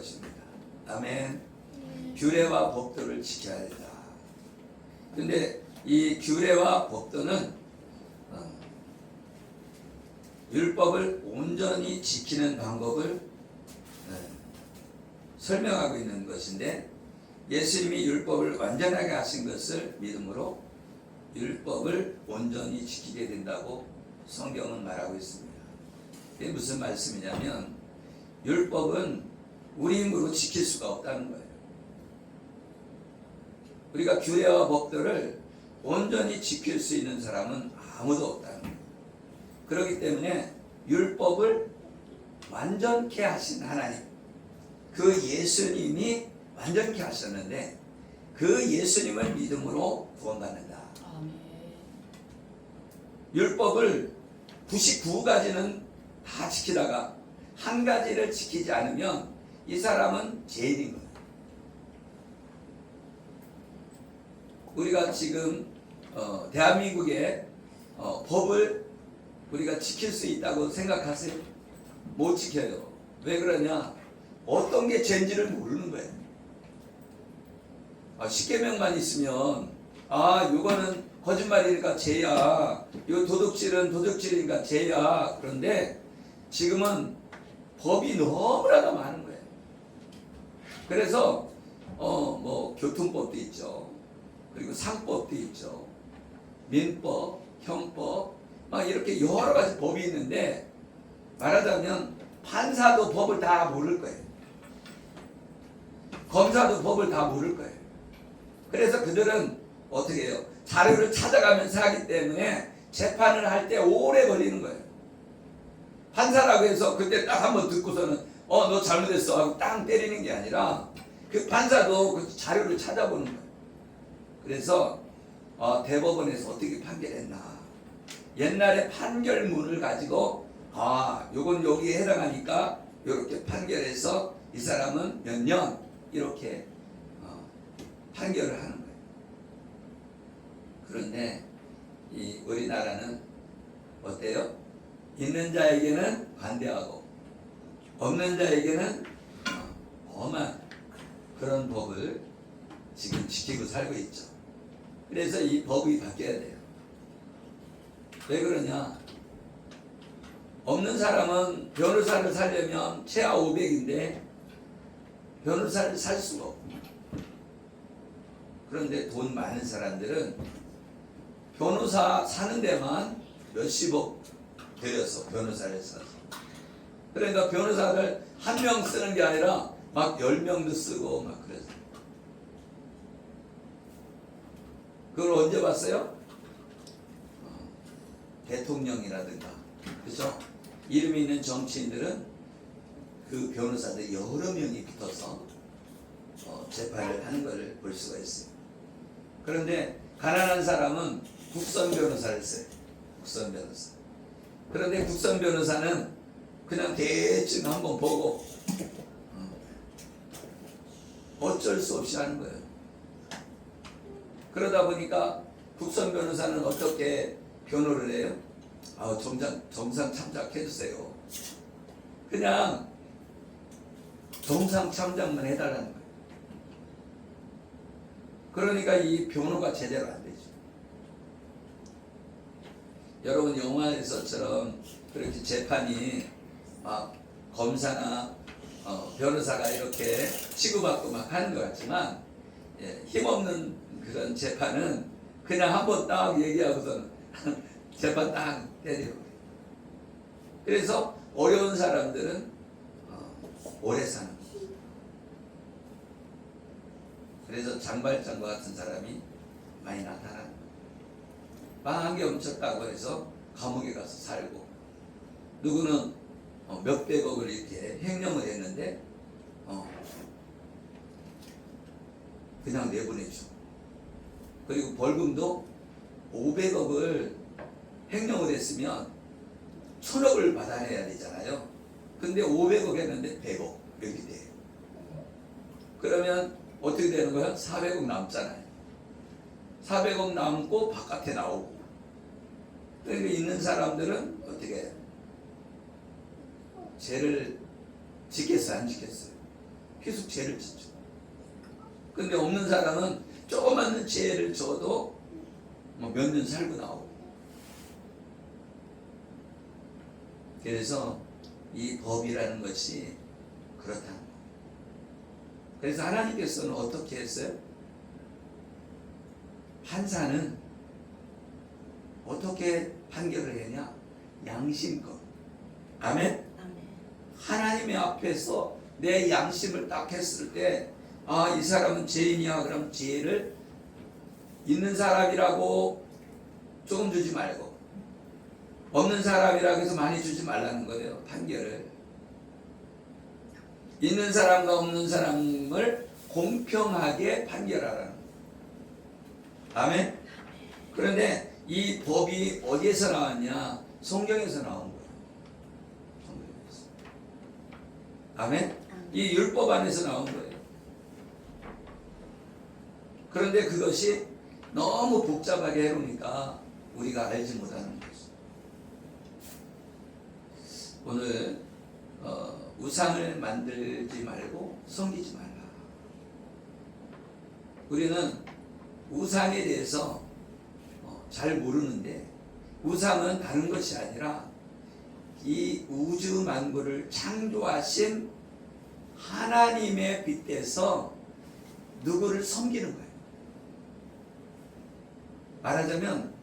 것입니다. 아멘. 규례와 법도를 지켜야 된다. 근데 이 규례와 법도는 율법을 온전히 지키는 방법을 설명하고 있는 것인데, 예수님이 율법을 완전하게 하신 것을 믿음으로 율법을 온전히 지키게 된다고 성경은 말하고 있습니다. 이게 무슨 말씀이냐면, 율법은 우리 힘으로 지킬 수가 없다는 거예요. 우리가 규례와 법도를 온전히 지킬 수 있는 사람은 아무도 없다는 거예요. 그렇기 때문에 율법을 완전케 하신 하나님, 그 예수님이 완전케 하셨는데, 그 예수님을 믿음으로 구원받는다. 율법을 99가지는 다 지키다가 한 가지를 지키지 않으면 이 사람은 죄인인 거예요. 우리가 지금 대한민국의 법을 우리가 지킬 수 있다고 생각하세요? 못 지켜요. 왜 그러냐? 어떤 게 죄인지를 모르는 거예요. 10계명만 있으면 요거는 거짓말이니까 죄야, 요 도둑질은 도둑질이니까 죄야. 그런데 지금은 법이 너무나도 많은 거예요. 그래서 뭐 교통법도 있죠. 그리고 상법도 있죠. 민법, 형법, 막 이렇게 여러 가지 법이 있는데, 말하자면 판사도 법을 다 모를 거예요. 검사도 법을 다 모를 거예요. 그래서 그들은 어떻게 해요? 자료를 찾아가면서 하기 때문에 재판을 할 때 오래 걸리는 거예요. 판사라고 해서 그때 딱 한번 듣고서는 너 잘못했어 하고 땅 때리는 게 아니라, 그 판사도 그 자료를 찾아보는 거예요. 그래서 대법원에서 어떻게 판결했나, 옛날에 판결문을 가지고 요건 여기에 해당하니까 이렇게 판결해서 이 사람은 몇 년 이렇게 판결을 하는 거예요. 그런데 이 우리나라는 어때요? 있는 자에게는 관대하고 없는 자에게는 엄한 그런 법을 지금 지키고 살고 있죠. 그래서 이 법이 바뀌어야 돼요. 왜 그러냐? 없는 사람은 변호사를 살려면 최하 500인데 변호사를 살 수가 없고, 그런데 돈 많은 사람들은 변호사 사는 데만 몇십억 들여서 변호사를 사서, 그러니까 변호사를 한 명 쓰는 게 아니라 막 10명도 쓰고 막 그래서. 그걸 언제 봤어요? 대통령이라든가, 그렇죠? 이름이 있는 정치인들은 그 변호사들 여러 명이 붙어서 재판을 하는 것을 볼 수가 있어요. 그런데 가난한 사람은 국선 변호사를 써요. 국선 변호사. 그런데 국선 변호사는 그냥 대충 한번 보고 어쩔 수 없이 하는 거예요. 그러다 보니까 국선 변호사는 어떻게 변호를 해요? 정상 참작해주세요. 그냥 정상 참작만 해달라는 거예요. 그러니까 이 변호가 제대로 안 되죠. 여러분, 영화에서처럼 그렇게 재판이 막 검사나 변호사가 이렇게 치고받고 막 하는 것 같지만, 힘없는 그런 재판은 그냥 한번 딱 얘기하고서는 재판 딱 때리고. 그래서 어려운 사람들은 오래 사는 거예요. 그래서 장발장과 같은 사람이 많이 나타나는 거예요. 망한 게 훔쳤다고 해서 감옥에 가서 살고, 누구는 몇백억을 이렇게 횡령을 했는데 그냥 내보내죠. 그리고 벌금도 500억을 횡령을 했으면 1000억을 받아내야 되잖아요. 근데 500억 했는데 100억 이렇게 돼요. 그러면 어떻게 되는 거야? 400억 남잖아요. 400억 남고 바깥에 나오고. 그러니까 있는 사람들은 어떻게 해요? 죄를 지켰어요? 안 지켰어요? 계속 죄를 짓죠. 근데 없는 사람은 조그만 죄를 져도 뭐 몇 년 살고 나오고. 그래서 이 법이라는 것이 그렇다는 거예요. 그래서 하나님께서는 어떻게 했어요? 판사는 어떻게 판결을 했냐? 양심껏. 아멘? 하나님의 앞에서 내 양심을 딱 했을 때, 아, 이 사람은 죄인이야. 그럼 죄를 있는 사람이라고 조금 주지 말고, 없는 사람이라고 해서 많이 주지 말라는 거예요. 판결을. 있는 사람과 없는 사람을 공평하게 판결하라는 거예요. 아멘? 그런데 이 법이 어디에서 나왔냐? 성경에서 나온 거예요. 성경에서. 아멘? 이 율법 안에서 나온 거예요. 그런데 그것이 너무 복잡하게 해놓으니까 우리가 알지 못하는 거죠. 오늘 우상을 만들지 말고 섬기지 말라. 우리는 우상에 대해서 잘 모르는데, 우상은 다른 것이 아니라 이 우주 만물을 창조하신 하나님의 빗대서 누구를 섬기는 거예요. 말하자면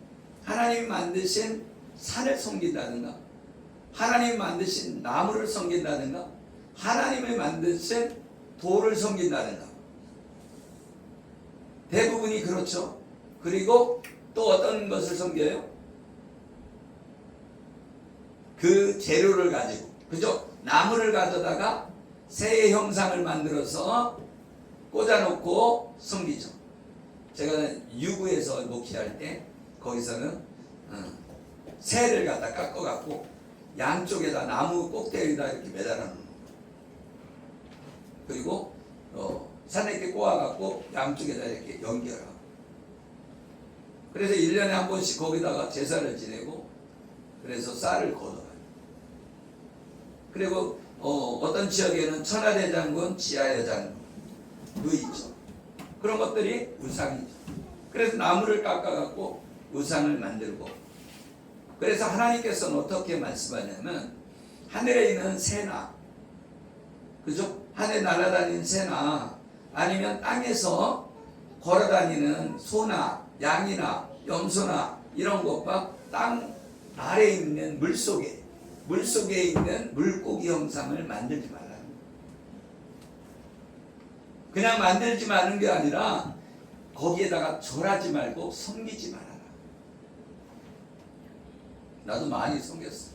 하나님이 만드신 산을 섬긴다든가, 하나님이 만드신 나무를 섬긴다든가, 하나님이 만드신 돌을 섬긴다든가. 대부분이 그렇죠. 그리고 또 어떤 것을 섬겨요? 그 재료를 가지고, 그죠? 나무를 가져다가 새의 형상을 만들어서 꽂아놓고 섬기죠. 제가 유구에서 목회할 때 거기서는 새를 갖다 깎아갖고 양쪽에다 나무 꼭대기에다 이렇게 매달아놓는 거예요. 그리고 산에게 꼬아갖고 양쪽에다 이렇게 연결하고, 그래서 1년에 한 번씩 거기다가 제사를 지내고, 그래서 쌀을 걷어가요. 그리고 어떤 지역에는 천하대장군, 지하여장군 그 있죠. 그런 것들이 우상이죠. 그래서 나무를 깎아갖고 우상을 만들고, 그래서 하나님께서는 어떻게 말씀하냐면, 하늘에 있는 새나, 그죠? 하늘에 날아다니는 새나, 아니면 땅에서 걸어다니는 소나 양이나 염소나 이런 것과 땅 아래에 있는 물속에 있는 물고기 형상을 만들지 말라는 거예요. 그냥 만들지 마는 게 아니라 거기에다가 절하지 말고 섬기지 말아라. 나도 많이 섬겼어.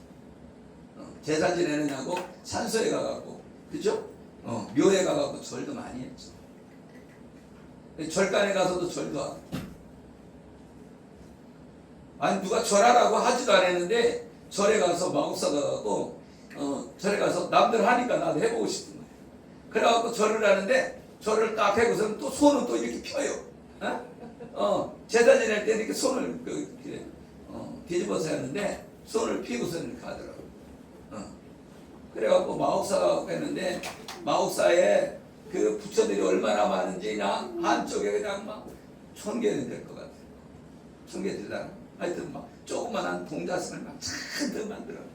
제사 지내느냐고 산소에 가갖고, 그죠? 묘에 가갖고 절도 많이 했죠. 절간에 가서도 절도 하고. 아니, 누가 절하라고 하지도 않았는데 절에 가서 마법사 가갖고 절에 가서 남들 하니까 나도 해보고 싶은 거예요. 그래갖고 절을 하는데, 절을 딱 하고서는 또 손은 또 이렇게 펴요. 제사 지낼 때 이렇게 손을 뒤집어서 했는데 손을 피고서 이렇게 하더라고요. 그래갖고 마법사가 했는데, 마법사에 그 부처들이 얼마나 많은지 그냥 한쪽에 그냥 막 1000개는 될 것 같아요. 1000개 되잖아. 하여튼 막 조그만한 동자승을 막 잔뜩 만들어놨어.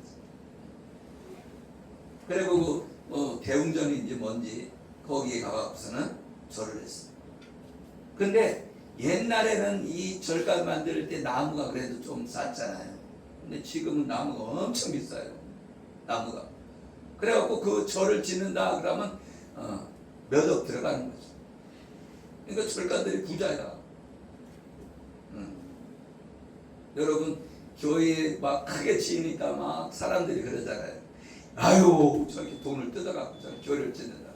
그리고 대웅전인지 뭔지 거기에 가갖고서는 절을 했어. 근데 옛날에는 이 절간 만들 때 나무가 그래도 좀 쌌잖아요. 근데 지금은 나무가 엄청 비싸요. 나무가. 그래갖고 그 절을 짓는다 그러면 몇 억 들어가는 거죠. 그러니까 절간들이 부자야. 여러분, 교회 막 크게 지으니까 막 사람들이 그러잖아요. 아유, 저기 돈을 뜯어갖고 저기 교회를 짓는다.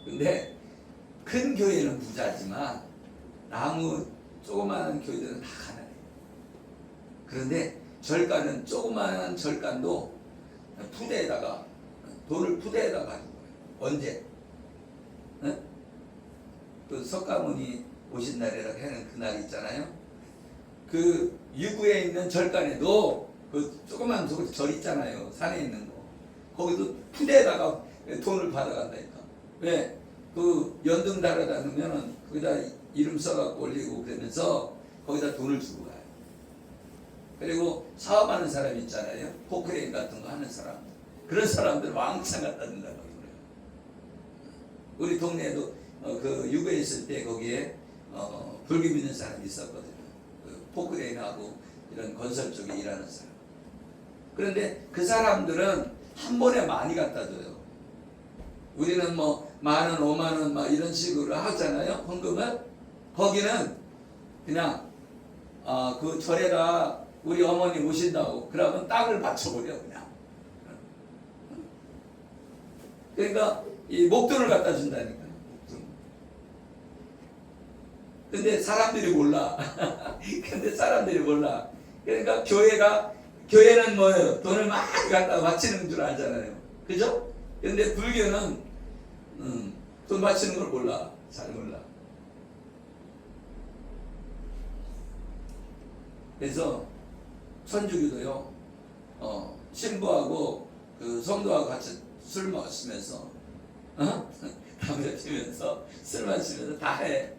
근데 큰 교회는 부자지만 나무 조그마한 교회들은 다 가난해요. 그런데 절간은, 조그마한 절간도 푸대에다가, 돈을 푸대에다가 가지고 가요. 언제? 그 석가모니 오신 날이라고 하는 그날 있잖아요. 그 유구에 있는 절간에도 그 조그만 절 있잖아요. 산에 있는 거. 거기도 푸대에다가 돈을 받아간다니까. 왜? 그 연등 달아다 놓으면은 거기다 이름 써갖고 올리고 그러면서 거기다 돈을 주고 가요. 그리고 사업하는 사람 있잖아요. 포크레인 같은 거 하는 사람. 그런 사람들 왕창 갖다 준다고 그래요. 우리 동네에도 그 유교에 있을 때 거기에 불교 믿는 사람이 있었거든요. 그 포크레인하고 이런 건설 쪽에 일하는 사람. 그런데 그 사람들은 한 번에 많이 갖다 줘요. 우리는 뭐 10,000원, 50,000원 막 이런 식으로 하잖아요. 헌금을. 거기는 그냥 그 절에다 우리 어머니 오신다고 그러면 땅을 받쳐버려 그냥. 그러니까 이 목돈을 갖다 준다니까요. 목돈. 근데 사람들이 몰라. 근데 사람들이 몰라. 그러니까 교회는 뭐예요? 돈을 많이 갖다 바치는 줄 알잖아요. 그죠? 근데 불교는 돈 바치는 걸 몰라. 잘 몰라. 그래서 천주교도요, 신부하고 그 성도하고 같이 술 마시면서, 담배 피면서, 술 마시면서 다 해.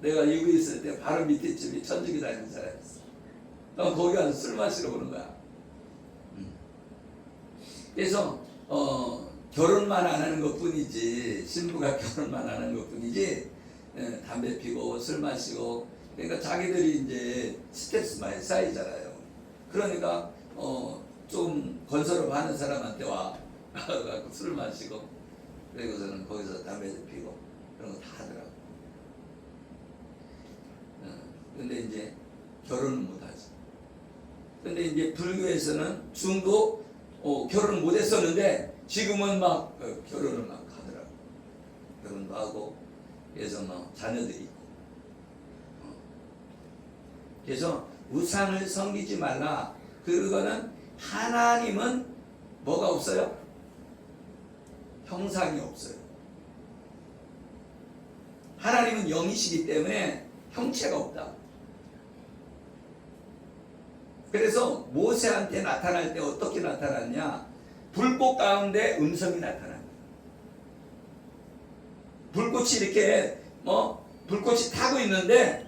내가 유교에 있을 때 바로 밑에 집이 천주교 다니는 사람이었어. 거기 가서 술 마시러 오는 거야. 그래서, 결혼만 안 하는 것 뿐이지, 신부가 결혼만 안 하는 것 뿐이지, 담배 피고 술 마시고, 그러니까 자기들이 이제 스트레스 많이 쌓이잖아요. 그러니까 좀 건설업 하는 사람한테 와 가지고 술 마시고 그리고서는 거기서 담배도 피고 그런 거 다 하더라고. 근데 이제 결혼은 못 하지. 근데 이제 불교에서는 중도 결혼을 못 했었는데 지금은 막 결혼을 막 하더라고. 결혼도 하고 그래서 막 자녀들이 있고. 그래서 우상을 섬기지 말라. 그거는 하나님은 뭐가 없어요? 형상이 없어요. 하나님은 영이시기 때문에 형체가 없다. 그래서 모세한테 나타날 때 어떻게 나타났냐? 불꽃 가운데 음성이 나타납니다. 불꽃이 이렇게 불꽃이 타고 있는데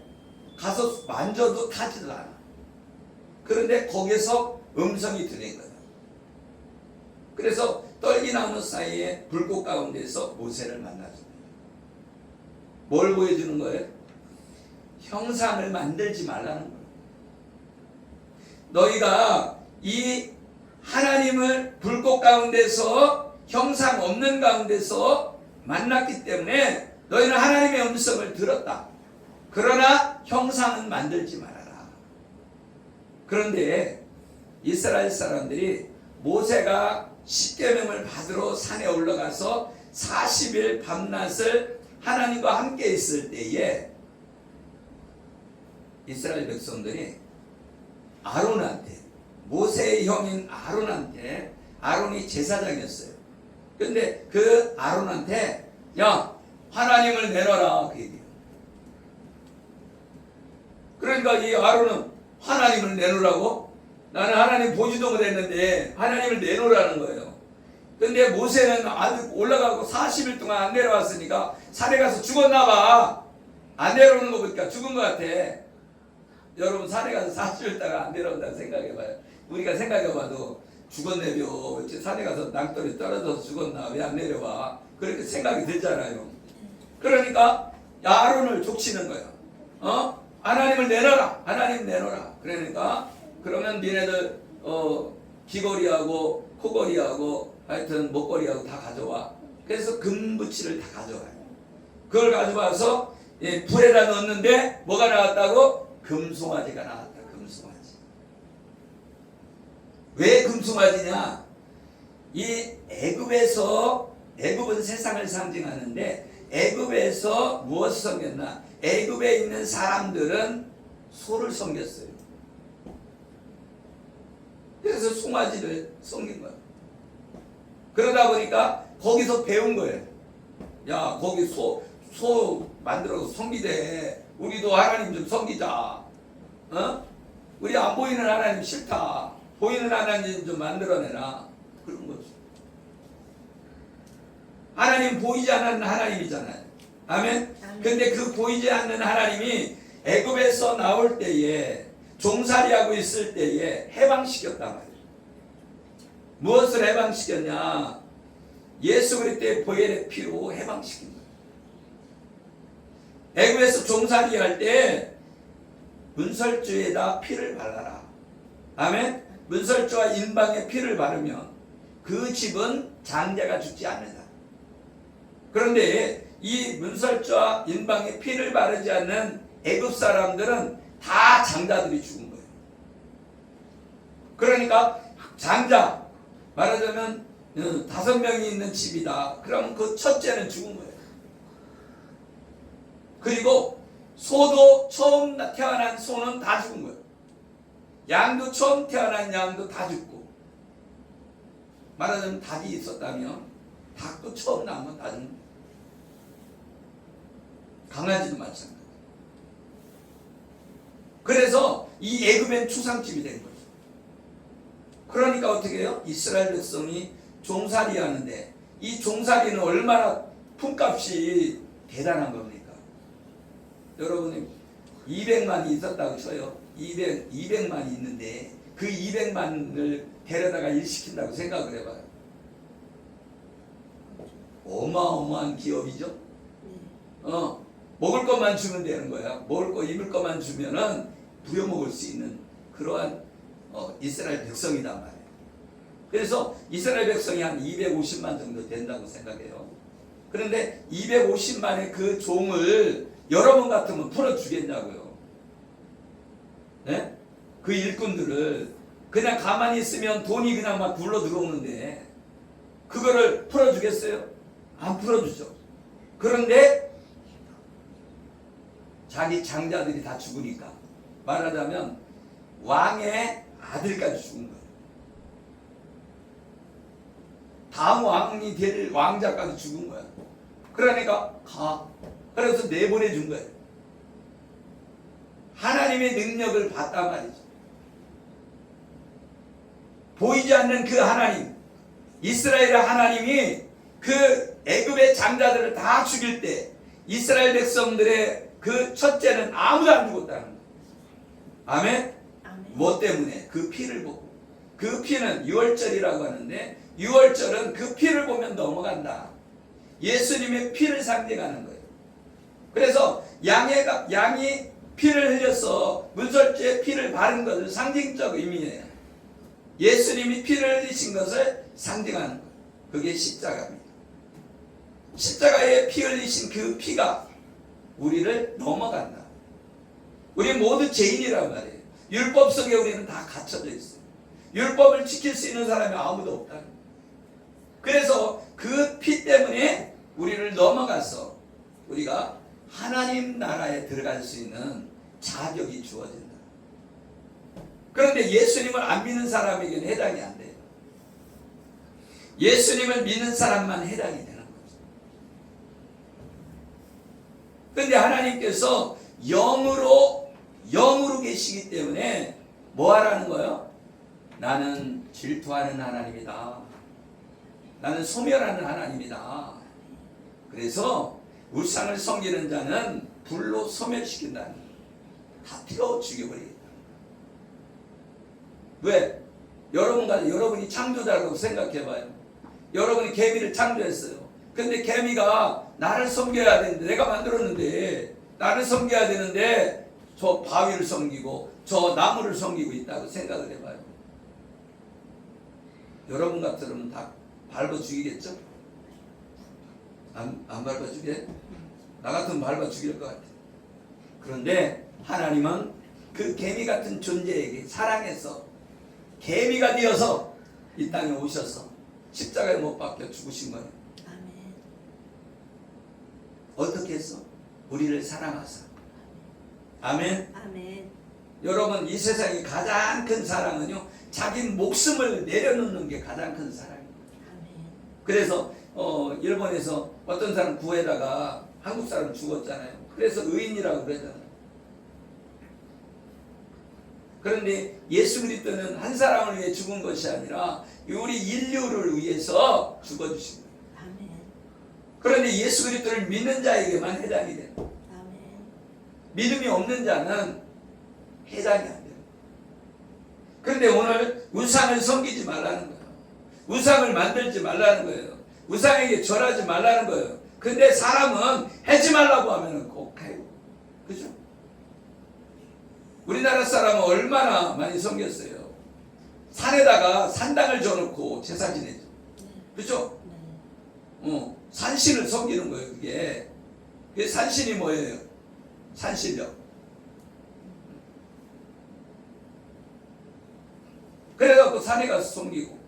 가서 만져도 타지도 않아. 그런데 거기서 음성이 들린 거다. 그래서 떨기나무 사이에 불꽃 가운데서 모세를 만나줍니다. 뭘 보여주는 거예요? 형상을 만들지 말라는 거예요. 너희가 이 하나님을 불꽃 가운데서 형상 없는 가운데서 만났기 때문에 너희는 하나님의 음성을 들었다. 그러나 형상은 만들지 말아라. 그런데 이스라엘 사람들이 모세가 십계명을 받으러 산에 올라가서 40일 밤낮을 하나님과 함께 있을 때에 이스라엘 백성들이 아론한테, 모세의 형인 아론한테, 아론이 제사장이었어요. 근데 그 아론한테 야 하나님을 내놔라 그 얘기예요. 그러니까 이 아론은 하나님을 내놓으라고? 나는 하나님 보지도 못했는데 하나님을 내놓으라는 거예요. 근데 모세는 아직 올라가고 40일 동안 안 내려왔으니까 산에 가서 죽었나 봐. 안 내려오는 거 보니까 죽은 것 같아. 여러분 산에 가서 40일 동안 안 내려온다고 생각해봐요. 우리가 생각해봐도 죽었네요. 산에 가서 낭떠러지 떨어져서 죽었나 왜 안 내려와. 그렇게 생각이 들잖아요. 그러니까 아론을 족치는 거예요. 하나님을 내놔라. 하나님 내놔라. 그러니까 그러면 니네들 귀걸이하고 코걸이하고 하여튼 목걸이하고 다 가져와. 그래서 금붙이를 다 가져와요. 그걸 가져와서 불에다 넣었는데 뭐가 나왔다고? 금송아지가 나왔다. 금송아지. 왜 금송아지냐? 이 애굽은 세상을 상징하는데 애굽에서 무엇을 섬겼나? 애굽에 있는 사람들은 소를 섬겼어요. 그래서 송아지를 섬긴 거예요. 그러다 보니까 거기서 배운 거예요. 야 거기 소 만들어서 섬기대. 우리도 하나님 좀 섬기자. 우리 안 보이는 하나님 싫다. 보이는 하나님 좀 만들어내라. 그런 거죠. 하나님 보이지 않는 하나님이잖아요. 아멘. 근데 그 보이지 않는 하나님이 애굽에서 나올 때에 종살이하고 있을 때에 해방시켰단 말이에요. 무엇을 해방시켰냐? 예수 그리스도의 보혈의 피로 해방시킨 거예요. 애굽에서 종살이 할 때 문설주에다 피를 발라라. 아멘. 문설주와 인방에 피를 바르면 그 집은 장자가 죽지 않는다. 그런데 이 문설주와 인방에 피를 바르지 않는 애굽 사람들은 다 장자들이 죽은 거예요. 그러니까 장자, 말하자면 5명이 있는 집이다. 그러면 그 첫째는 죽은 거예요. 그리고 소도 처음 태어난 소는 다 죽은 거예요. 양도 처음 태어난 양도 다 죽고, 말하자면 닭이 있었다면 닭도 처음 낳은 건 다 죽는 거예요. 강아지도 마찬가지. 그래서 이 애굽엔 추상집이 된 거죠. 그러니까 어떻게 해요? 이스라엘 백성이 종살이 하는데 이 종살이는 얼마나 품값이 대단한 겁니까? 여러분이 200만이 있었다고 쳐요. 200만이 있는데 그 200만을 데려다가 일시킨다고 생각을 해봐요. 어마어마한 기업이죠. 먹을 것만 주면 되는 거야. 먹을 거 입을 것만 주면은 부려먹을 수 있는 그러한 이스라엘 백성이단 말이에요. 그래서 이스라엘 백성이 한 250만 정도 된다고 생각해요. 그런데 250만의 그 종을 여러분 같으면 풀어주겠냐고요. 네? 그 일꾼들을 그냥 가만히 있으면 돈이 그냥 막 굴러 들어오는데 그거를 풀어주겠어요? 안 풀어주죠. 그런데 자기 장자들이 다 죽으니까, 말하자면 왕의 아들까지 죽은 거예요. 다음 왕이 될 왕자까지 죽은 거야. 그러니까 가. 그래서 내보내준 거예요. 하나님의 능력을 봤단 말이죠. 보이지 않는 그 하나님, 이스라엘의 하나님이 그 애굽의 장자들을 다 죽일 때 이스라엘 백성들의 그 첫째는 아무도 안 죽었다는 거예요. 아멘? 무엇 때문에? 그 피를 보고. 그 피는 유월절이라고 하는데 유월절은 그 피를 보면 넘어간다. 예수님의 피를 상징하는 거예요. 그래서 양이 피를 흘려서 문설주에 피를 바른 것을 상징적 의미예요. 예수님이 피를 흘리신 것을 상징하는 거예요. 그게 십자가입니다. 십자가에 피 흘리신 그 피가 우리를 넘어간다. 우리 모두 죄인이란 말이에요. 율법 속에 우리는 다 갇혀져 있어요. 율법을 지킬 수 있는 사람이 아무도 없다. 그래서 그 피 때문에 우리를 넘어가서 우리가 하나님 나라에 들어갈 수 있는 자격이 주어진다. 그런데 예수님을 안 믿는 사람에게는 해당이 안 돼요. 예수님을 믿는 사람만 해당이 되는 거죠. 그런데 하나님께서 영으로 계시기 때문에 뭐 하라는 거예요? 나는 질투하는 하나님이다. 나는 소멸하는 하나님이다. 그래서 우상을 섬기는 자는 불로 소멸시킨다는 거예요. 다 태워 죽여버리겠다. 왜? 여러분이 창조자라고 생각해봐요. 여러분이 개미를 창조했어요. 근데 개미가 나를 섬겨야 되는데, 내가 만들었는데 나를 섬겨야 되는데 저 바위를 섬기고 저 나무를 섬기고 있다고 생각을 해봐요. 여러분 같으면 다 밟아 죽이겠죠? 안 밟아 죽게? 나 같으면 밟아 죽일 것 같아. 그런데 하나님은 그 개미 같은 존재에게 사랑해서 개미가 되어서 이 땅에 오셔서 십자가에 못 박혀 죽으신 거예요. 아멘. 어떻게 했어? 우리를 사랑하사. 아멘. 아멘. 여러분, 이 세상의 가장 큰 사랑은요, 자기 목숨을 내려놓는 게 가장 큰 사랑입니다. 아멘. 그래서 일본에서 어떤 사람 구해다가 한국 사람 죽었잖아요. 그래서 의인이라고 그러잖아요. 그런데 예수 그리스도는 한 사람을 위해 죽은 것이 아니라 우리 인류를 위해서 죽어주신 거예요. 아멘. 그런데 예수 그리스도를 믿는 자에게만 해당이 되는 거예요. 아멘. 믿음이 없는 자는 해당이 안 돼요. 그런데 오늘 우상을 섬기지 말라는 거예요. 우상을 만들지 말라는 거예요. 우상에게 절하지 말라는 거예요. 근데 사람은 하지 말라고 하면 꼭 해요. 그죠? 우리나라 사람은 얼마나 많이 섬겼어요. 산에다가 산당을 줘놓고 제사 지내죠. 그죠? 네. 산신을 섬기는 거예요. 그게 산신이 뭐예요? 산신력. 그래갖고 산에 가서 섬기고,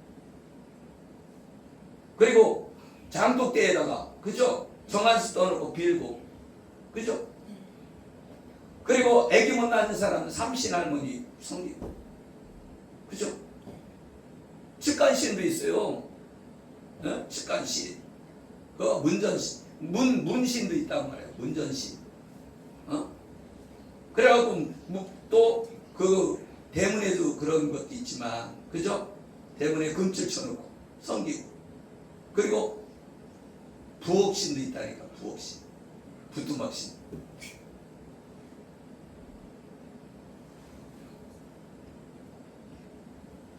그리고 장독대에다가, 그죠? 정한수 떠놓고 빌고, 그죠? 그리고 애기 못 낳는 사람은 삼신 할머니 섬기고, 그죠? 측간신도 있어요. 측간신. 그 문전신, 문신도 있단 말이에요. 문전신. 그래갖고 또 그 대문에도 그런 것도 있지만, 그죠? 대문에 금줄 쳐놓고 섬기고, 그리고 부옥신도 있다니까. 부옥신, 부뚜막신.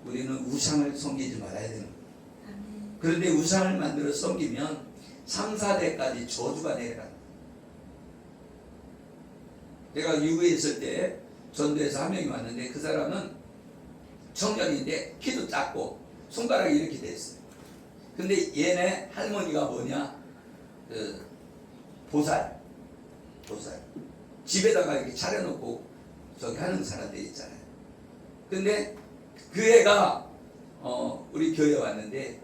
우리는 우상을 섬기지 말아야 되는 거예요. 그런데 우상을 만들어 섬기면 3, 4대까지 저주가 내려간다. 내가 미국에 있을 때 전도에서 한 명이 왔는데, 그 사람은 청년인데 키도 작고 손가락이 이렇게 됐어요. 근데 얘네 할머니가 뭐냐, 보살. 집에다가 이렇게 차려놓고 저기 하는 사람들 있잖아요. 근데 그 애가 우리 교회에 왔는데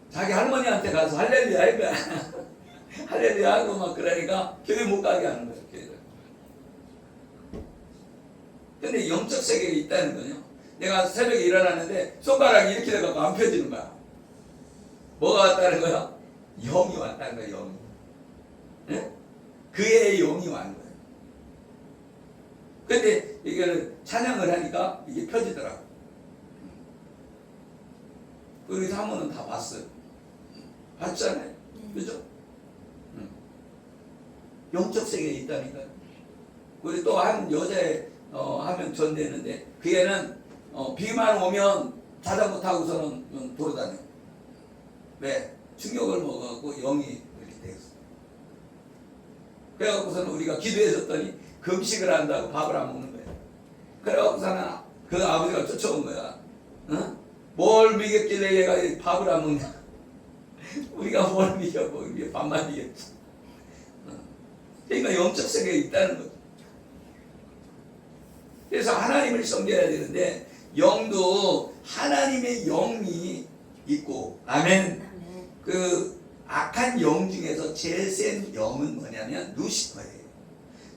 자기 할머니한테 가서 할렐루야 이거야. 할렐루야 하고 막 그러니까 교회 못 가게 하는 거예요. 교회를. 근데 영적 세계가 있다는 거요. 내가 새벽에 일어났는데 손가락이 이렇게 돼가지고 안 펴지는 거야. 뭐가 왔다는 거야? 영이 왔다는 거야. 영이. 네? 그 애의 영이 왔는 거예요. 근데 이거를 찬양을 하니까 이게 펴지더라고. 우리 사모는 다 봤어요. 봤잖아요. 그죠? 영적 세계에 있다니까요. 우리 또 한 여자애 한 명 전되는데 그 애는 비만 오면 자전거 타고서는 돌아다녀. 왜? 충격을 먹어갖고 영이 이렇게 되었어. 그래갖고서는 우리가 기도해줬더니 금식을 한다고 밥을 안 먹는 거예요. 그래갖고서는 그 아버지가 쫓아온 거야. 뭘 믿겠길래 얘가 밥을 안 먹냐? 우리가 뭘 믿냐고, 이게 밥만 믿겠지. 그러니까 영적 세계에 있다는 거죠. 그래서 하나님을 섬겨야 되는데, 영도 하나님의 영이 있고, 아멘. 그 악한 영 중에서 제일 센 영은 뭐냐면 루시퍼예요.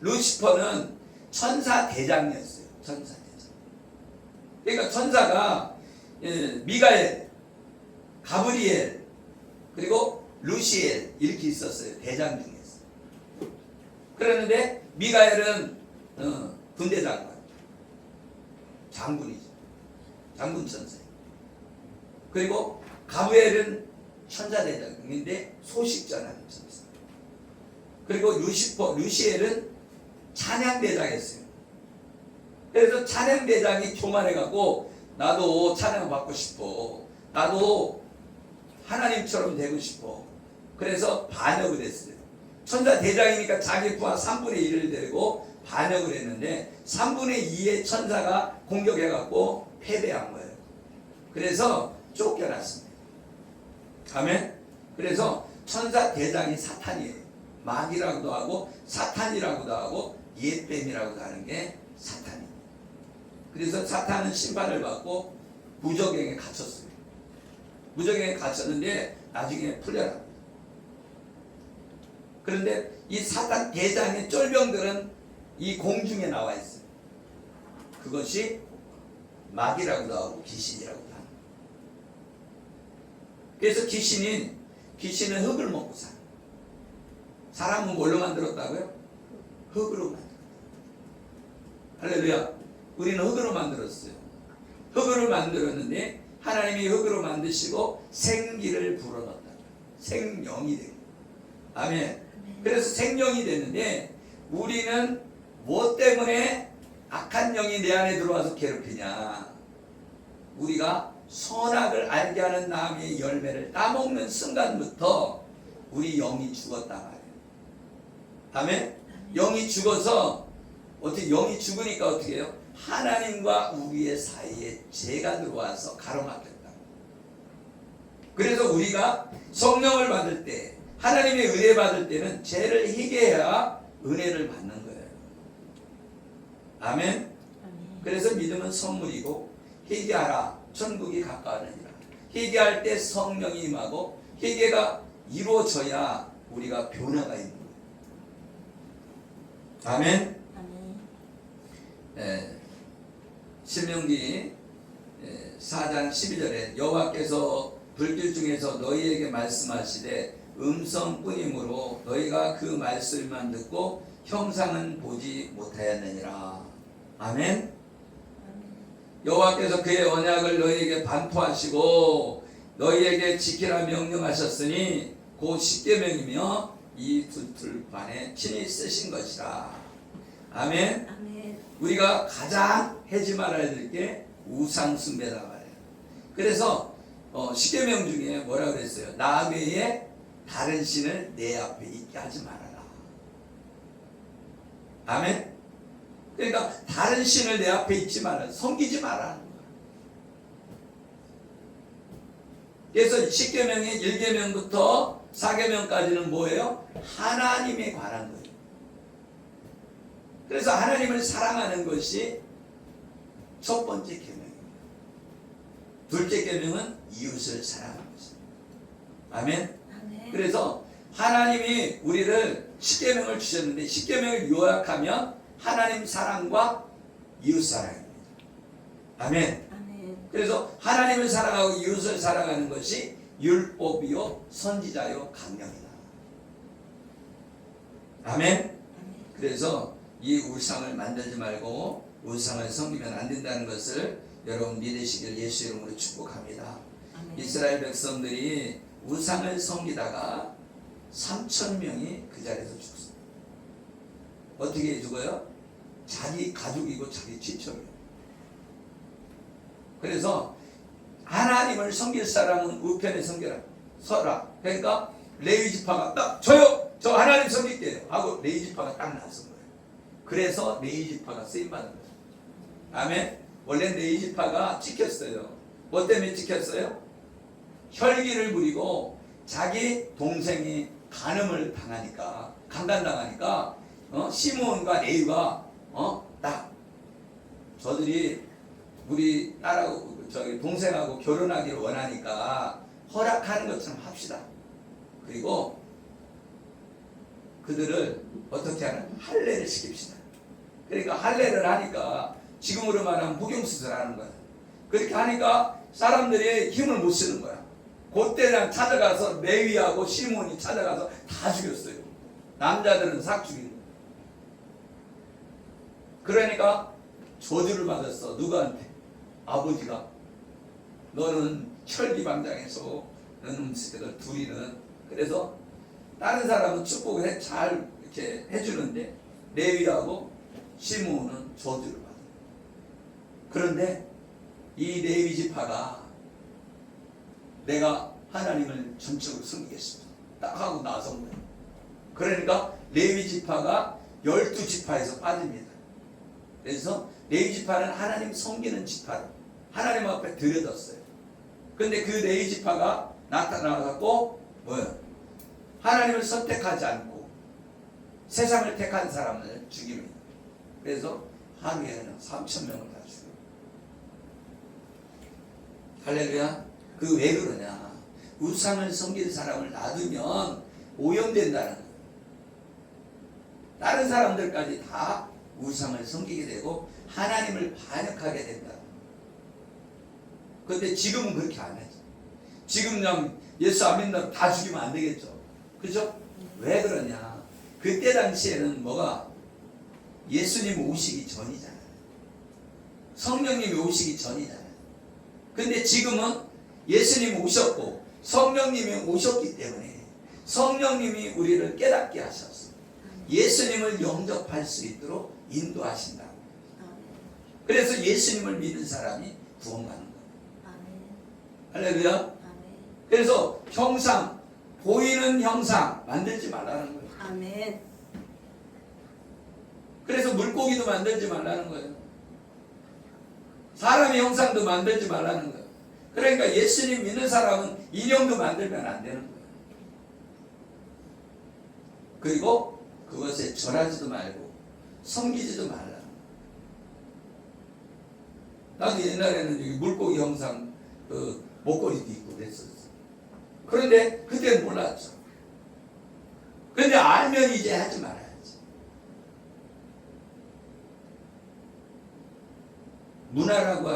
루시퍼는 천사 대장이었어요. 천사 대장. 그러니까 천사가 미가엘, 가브리엘, 그리고 루시엘 이렇게 있었어요. 대장 중에서. 그랬는데 미가엘은 군대 장관, 장군이죠. 장군 천사. 그리고 가브리엘은 천사대장인데 소식 전하는 천사. 그리고 루시엘은 찬양대장이었어요. 그래서 찬양대장이 교만해갖고 나도 찬양 받고 싶어. 나도 하나님처럼 되고 싶어. 그래서 반역을 했어요. 천사대장이니까 자기 부하 3분의 1을 데리고 반역을 했는데 3분의 2의 천사가 공격해갖고 패배한 거예요. 그래서 쫓겨났습니다. 아멘. 그래서 천사대장이 사탄이에요. 마귀라고도 하고 사탄이라고도 하고 옛뱀이라고도 하는 게 사탄이에요. 그래서 사탄은 심판을 받고 무적행에 갇혔어요. 무적행에 갇혔는데 나중에 풀려납니다. 그런데 이 사탄 대장의 쫄병들은 이 공중에 나와 있어요. 그것이 마귀라고도 하고 귀신이라고도 합니다. 그래서 귀신은 흙을 먹고 살아요. 사람은 뭘로 만들었다고요? 흙으로 만들었어요. 할렐루야. 우리는 흙으로 만들었어요. 흙으로 만들었는데 하나님이 흙으로 만드시고 생기를 불어넣었다. 생명이 되고. 아멘. 그래서 생명이 되는데 우리는 무엇 때문에 악한 영이 내 안에 들어와서 괴롭히냐? 우리가 선악을 알게 하는 나무의 열매를 따먹는 순간부터 우리 영이 죽었단 말이에요. 아멘? 영이 죽어서 어떻게 영이 죽으니까 어떻게 해요? 하나님과 우리의 사이에 죄가 들어와서 가로막혔다. 그래서 우리가 성령을 받을 때 하나님의 은혜 받을 때는 죄를 회개해야 은혜를 받는 거예요. 아멘? 그래서 믿음은 선물이고 회개하라 천국이 가까워하느니라. 회개할 때 성령이 임하고 회개가 이루어져야 우리가 변화가 있는 거예요. 아멘? 신명기 4장 12절에 여호와께서 불길 중에서 너희에게 말씀하시되 음성뿐이므로 너희가 그 말씀만 듣고 형상은 보지 못하였느니라. 아멘. 여호와께서 그의 언약을 너희에게 반포하시고 너희에게 지키라 명령하셨으니 곧 십계명이며 이 둘판에 친히 쓰신 것이라. 아멘. 아멘. 우리가 가장 하지 말아야 될 게 우상 숭배다 말이에요. 그래서 십계명 중에 뭐라 그랬어요? 나 외에 다른 신을 내 앞에 있게 하지 말아라. 아멘. 그러니까 다른 신을 내 앞에 있지 말아, 섬기지 말라는 거야. 그래서 십계명의 1계명부터 4계명까지는 뭐예요? 하나님에 관한 거예요. 그래서 하나님을 사랑하는 것이 첫 번째 계명입니다. 둘째 계명은 이웃을 사랑하는 것입니다. 아멘. 아멘. 그래서 하나님이 우리를 십계명을 주셨는데 십계명을 요약하면 하나님 사랑과 이웃 사랑입니다. 아멘. 아멘. 그래서 하나님을 사랑하고 이웃을 사랑하는 것이 율법이요 선지자요 강령이다. 아멘. 그래서 이 우상을 만들지 말고 우상을 섬기면 안 된다는 것을 여러분 믿으시길 예수 이름으로 축복합니다. 아멘. 이스라엘 백성들이 우상을 섬기다가 3,000명이 그 자리에서 죽었어요. 어떻게 죽어요? 자기 가족이고 자기 친척이에요. 그래서 하나님을 섬길 사람은 우편에 섬겨라 서라. 그러니까 레위 지파가 딱 저요 저 하나님 섬길게요 하고 레위 지파가 딱 나선 거예요. 그래서 레위 지파가 쓰임 받은 거예요. 아멘. 원래 레위 지파가 찍혔어요. 뭐 때문에 찍혔어요? 혈기를 부리고 자기 동생이 간음을 당하니까 강간당하니까 시므온과 레위가 딱 저들이 우리 딸하고 저기 동생하고 결혼하기를 원하니까 허락하는 것처럼 합시다. 그리고 그들을 어떻게 하는 할례를 시킵시다. 그러니까 할례를 하니까 지금으로 말하면 복용수술하는 거야. 그렇게 하니까 사람들이 힘을 못 쓰는 거야. 그때랑 찾아가서 레위하고 시몬이 찾아가서 다 죽였어요. 남자들은 싹 죽이는 거야. 그러니까 저주를 받았어. 누구한테? 아버지가 너는 혈기방장해서 너는 새끼들 둘이는. 그래서 다른 사람은 축복을 잘 이렇게 해주는데 레위하고 시므온은 저주를 받아요. 그런데 이 레위 지파가 내가 하나님을 전적으로 섬기겠습니다 딱 하고 나선 거예요. 그러니까 레위 지파가 12지파에서 빠집니다. 그래서 레위 지파는 하나님 섬기는 지파로 하나님 앞에 들여졌어요. 근데 그 레위 지파가 나타나갖고 뭐예요? 하나님을 선택하지 않고 세상을 택한 사람을 죽입니다. 그래서 하루에는 3,000명을 다 죽여요. 할렐루야. 그 왜 그러냐? 우상을 섬기는 사람을 놔두면 오염된다는 거예요. 다른 사람들까지 다 우상을 섬기게 되고 하나님을 반역하게 된다. 그런데 지금은 그렇게 안 하죠. 지금 그냥 예수 안 믿는다고 다 죽이면 안 되겠죠. 그죠? 왜 그러냐? 그때 당시에는 뭐가 예수님 오시기 전이잖아요. 성령님이 오시기 전이잖아요. 근데 지금은 예수님 오셨고 성령님이 오셨기 때문에 성령님이 우리를 깨닫게 하셔서 예수님을 영접할 수 있도록 인도하신다. 그래서 예수님을 믿는 사람이 구원받는 거예요. 할렐루야. 그래서 형상, 보이는 형상 만들지 말라는 거예요. 아멘. 그래서 물고기도 만들지 말라는 거예요. 사람의 형상도 만들지 말라는 거예요. 그러니까 예수님 믿는 사람은 인형도 만들면 안 되는 거예요. 그리고 그것에 절하지도 말고 섬기지도 말라는 거예요. 나도 옛날에는 여기 물고기 형상 그 목걸이도 있고 그랬었어. 그런데 그때는 몰랐죠. 그런데 알면 이제 하지 말아야지. 문화라고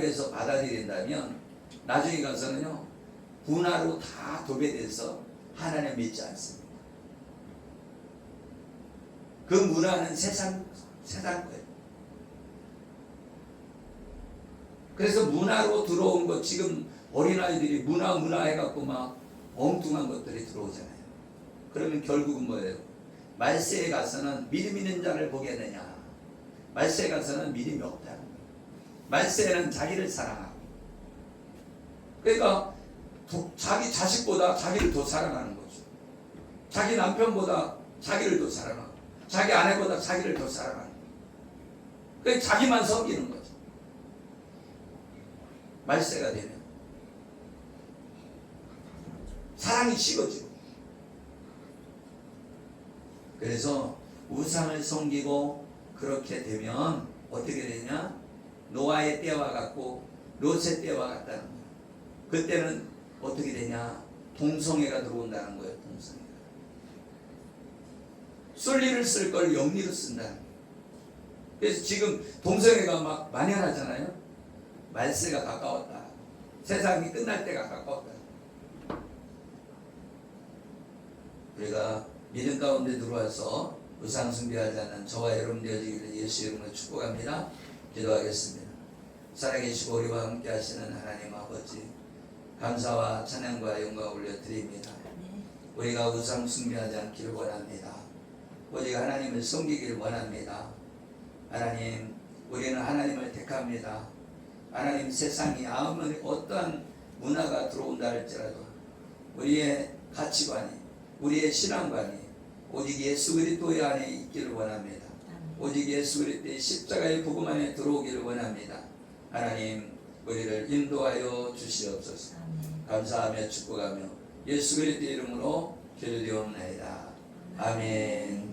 해서 받아들인다면 나중에 가서는요 문화로 다 도배돼서 하나님 믿지 않습니다. 그 문화는 세상 거예요. 그래서 문화로 들어온 것, 지금 어린아이들이 문화 해갖고 막 엉뚱한 것들이 들어오잖아요. 그러면 결국은 뭐예요? 말세에 가서는 믿음 있는 자를 보겠느냐? 말세에 가서는 믿음이 없다는 거예요. 말세에는 자기를 사랑하고, 그러니까 자기 자식보다 자기를 더 사랑하는 거죠. 자기 남편보다 자기를 더 사랑하고, 자기 아내보다 자기를 더 사랑하는 거예요. 그러니까 자기만 섬기는 거죠. 말세가 되면 사랑이 식어지고. 그래서 우상을 섬기고 그렇게 되면 어떻게 되냐? 노아의 때와 같고 롯의 때와 같다는 거예요. 그때는 어떻게 되냐? 동성애가 들어온다는 거예요. 동성애가. 순리를 쓸 걸 영리로 쓴다는 거예요. 그래서 지금 동성애가 막 만연하잖아요. 말세가 가까웠다. 세상이 끝날 때가 가까웠다. 우리가 믿음 가운데 들어와서 우상 숭배하지 않는 저와 여러분 되어지기를 예수 이름으로 축복합니다. 기도하겠습니다. 살아계시고 우리와 함께 하시는 하나님 아버지, 감사와 찬양과 영광을 올려드립니다. 우리가 우상 숭배하지 않기를 원합니다. 오직 하나님을 섬기기를 원합니다. 하나님, 우리는 하나님을 택합니다. 하나님, 세상이 아무리 어떠한 문화가 들어온다 할지라도 우리의 가치관이, 우리의 신앙관이 오직 예수 그리스도의 안에 있기를 원합니다. 오직 예수 그리스도의 십자가의 복음 안에 들어오기를 원합니다. 하나님, 우리를 인도하여 주시옵소서. 감사하며 축복하며 예수 그리스도의 이름으로 기도드리옵나이다. 아멘.